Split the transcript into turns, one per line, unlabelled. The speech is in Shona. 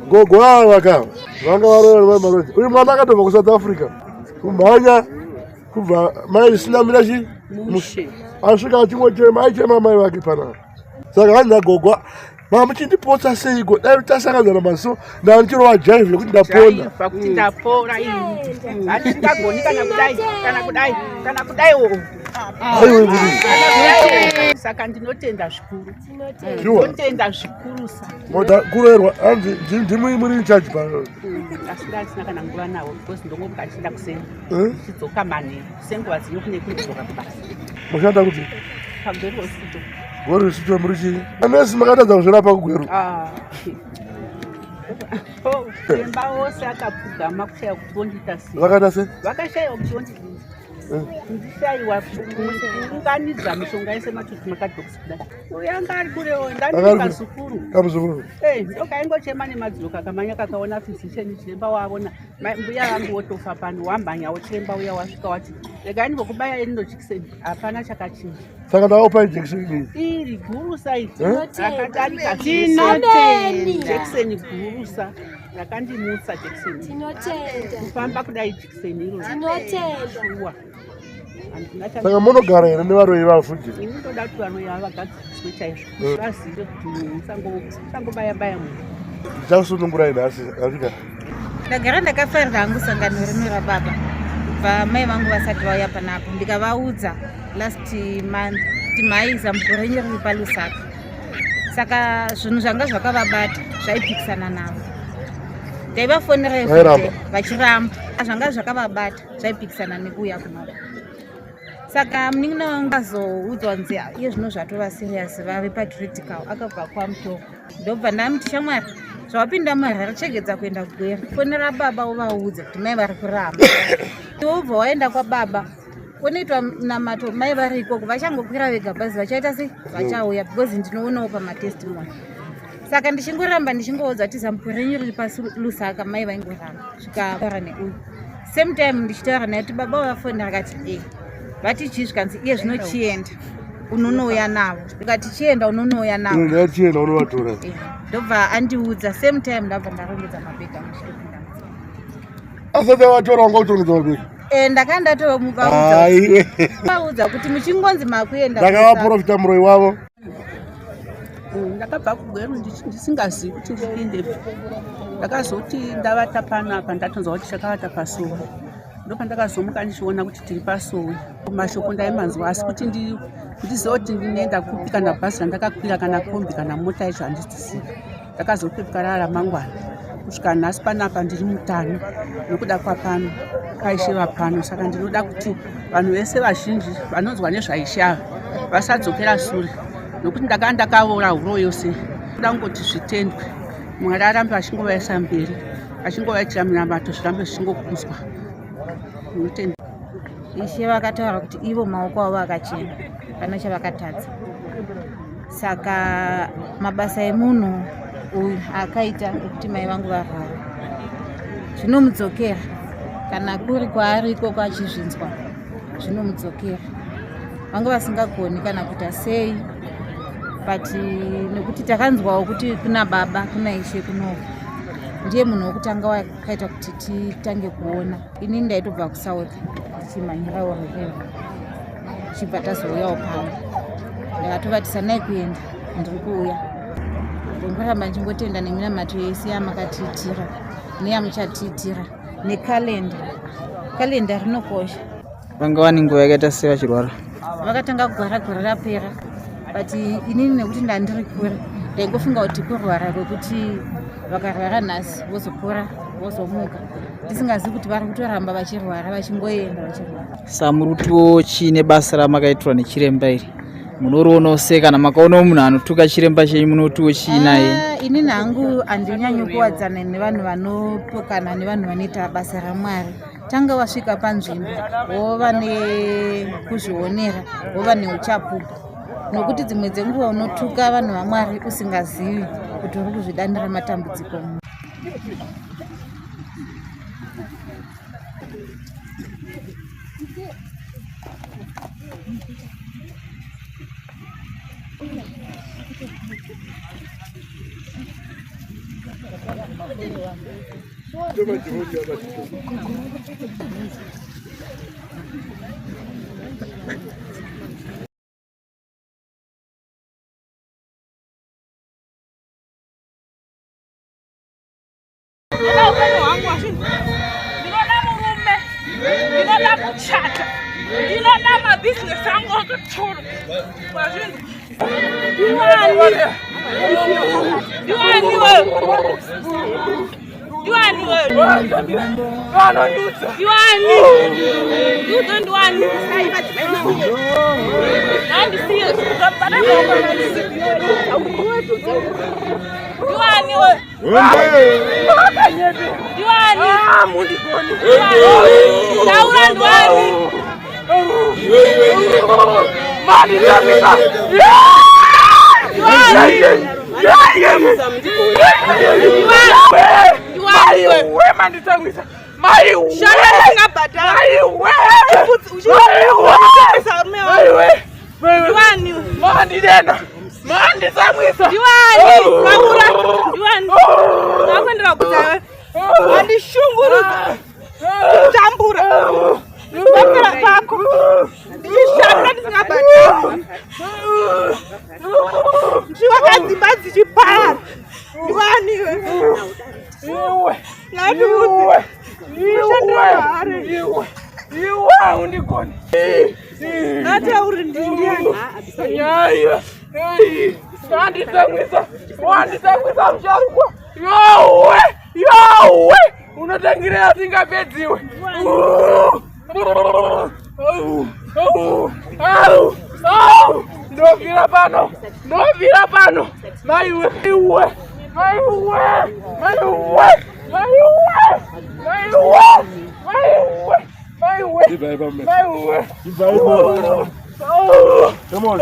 gogo waka vanga varova maroti uyu mwana akatobva kuSouth Africa kumhanya kubva mai islamira chi mushe asvika achingotema aichema mai vake panapa saka hanzi gogo mamuchindipotsa seiko dai tasakazana maso ndanichirova jive lekuti ndapona
kuti ndapora ini handingagoni kana kudaiwo saka ndinotenda zvikuru ndinotenda zvikurusa
kurerwa hanzi ndimui muri incharge pano
asi ndasina kana nguva nawo because ndongomuka ndichienda kusenga ndichidzoka manheru senguva dzino kune kudzoka kubasa
mushanda kuti
paGweru hospital
Gweru hospital muri chii anesi makatadza kuzvirapa kuGweru
chiremba wose akapfugama kushaya kutondita sei
vakata sei
vakashaya kutondita ndishayiwa kuunganidza mishonga yese matutu makadhokusi kudai uyo anga ari kurewo ndandikazukuru
kamuzukuru
ndokaingochema nemadziro kakamanya kakaona physician chiremba waavona mbuya vangu wotofa pano wambanyawo chiremba uya wasvika wati regai ndikokubaya endo jekiseni hapana chakachinja
saka ndaupa jekiseni
iri gurusa iti rakadarika jekiseni gurusa rakandimutsa jekiseni kufamba kudai jekiseni iro shuwa
saka munogara here nevaroi vafuji
ini ndoda kuti vanoya vagadziriswe chaizvo vazive kuti musangobaya-baya munhu
ndichakusunungurai nhasi asvika
ndagara ndakafarira hangu sangano rino rababa kubva mai vangu vasati vauya panapo ndikavaudza last month kuti mai zambuko renyu riri palusaka saka zvinhu zvanga zvakavabata zvaipikisana navo ndaivafonera everyday vachiramba zvanga zvakavabata zvaipikisana nekuuya kunavo saka munin'ina wangu azoudzwa nzi iye zvino zvatova serious vave pacritical akabva kwamutoko ndobva ndamuti shamwari zvawapinda muharare chegedza kuenda kuGweru fonera baba uvaudze kuti mai vari kuramba iwobva waenda kwababa unoitwa namato mai vari ikoko vachangokwira vega bhazi vachaita sei vachauya because ndinoonawo pamatestimony saka ndichingoramba ndichingoudza kuti zambuko renyu riri pasi lusaka mai vaingoramba zvikavara neuyu same time ndichitaura naye kuti baba vafonera akati vati chizvikanzi iye zvino chienda unonouya navo ukati chienda unonouya navo
ndachienda unovatora
ndobva andiudza same time ndabva ndarongedza mabhega muchitopinda
asati avatora wanga kutorongedza mabhega
ndakanda tovaudza kuti muchingonzi makuenda
ndakavaprofita muroi wavo
ndakabva kuGweru ndisingazivi kuti ndipindepi ndakazoti ndavata panapa ndatonzwa kuti chakavata pasowe ndopandakazomuka ndichiona kuti tiri pasowe mashoko ndaimanzwa asi kuti ndizive kuti ndinoenda kupi kana bhazi randakakwira kana kombi kana mota yacho handizisivi ndakazopepuka rara mangwana kusvika nhasi panapa ndiri mutano nokuda kwapano paisheva pano saka ndinoda kuti vanhu vese vazhinji vanonzwa nezvaishava vasadzokera sure nokuti ndakanga ndakaora huro yose kuda kungoti zvitendwe mwari arambe achingovaisa mberi achingovaitira minamato zvirambe zvichingokuzwa notenda
ishe vakataura kuti ivo maoko avo akachena pana chavakatadza saka mabasa emunhu uyu akaita ekuti mai vangu varwara zvinomudzokera kana kuri kwaari ikoko achizvinzwa zvinomudzokera vanga vasingagoni kana kuita sei but nekuti takanzwawo kuti kuna baba kuna ishe kunoku ndiye munhu wokutanga wakaita kuti titange kuona inini ndaitobva kuSouth tichimhanyirawo rureva tichibva tazouyawo pano ndakatovatisanayi kuenda ndiri kuuya ndongoramba ndichingotenda neminamato yese yamakatiitira neyamuchatiitira nekalenda rinokosha
vanga vane nguva yakaita sei vachirwara
vakatanga kugwara gore rapera but inini nekuti ndandiri kure ndaingofunga kuti kurwara kwekuti vakarwara nhasi vozopora vozomuka ndisingazivi kuti vari kutoramba vachirwara vachingoenda vachirwara
samuri kutiwo chiine basa ramakaitirwa nechiremba iri munorionawo sei kana makaonawo munhu anotuka chiremba chenyu munotiwo chiinaye
inini hangu handinyanyi kuwadzana nevanhu vanotokana nevanhu vanoita basa ramwari tanga wasvika panzvimbo wova nekuzvionera wova neuchapupu nokuti dzimwe dzenguva unotuka vanhu vamwari usingazivi kuti uri kuzvidandira matambudziko mu
ndinoda kuchata, ndinoda mabhizinesi angu akatora. Unatangira singapedziwe. Ndovira pano. Maiwe. Come on.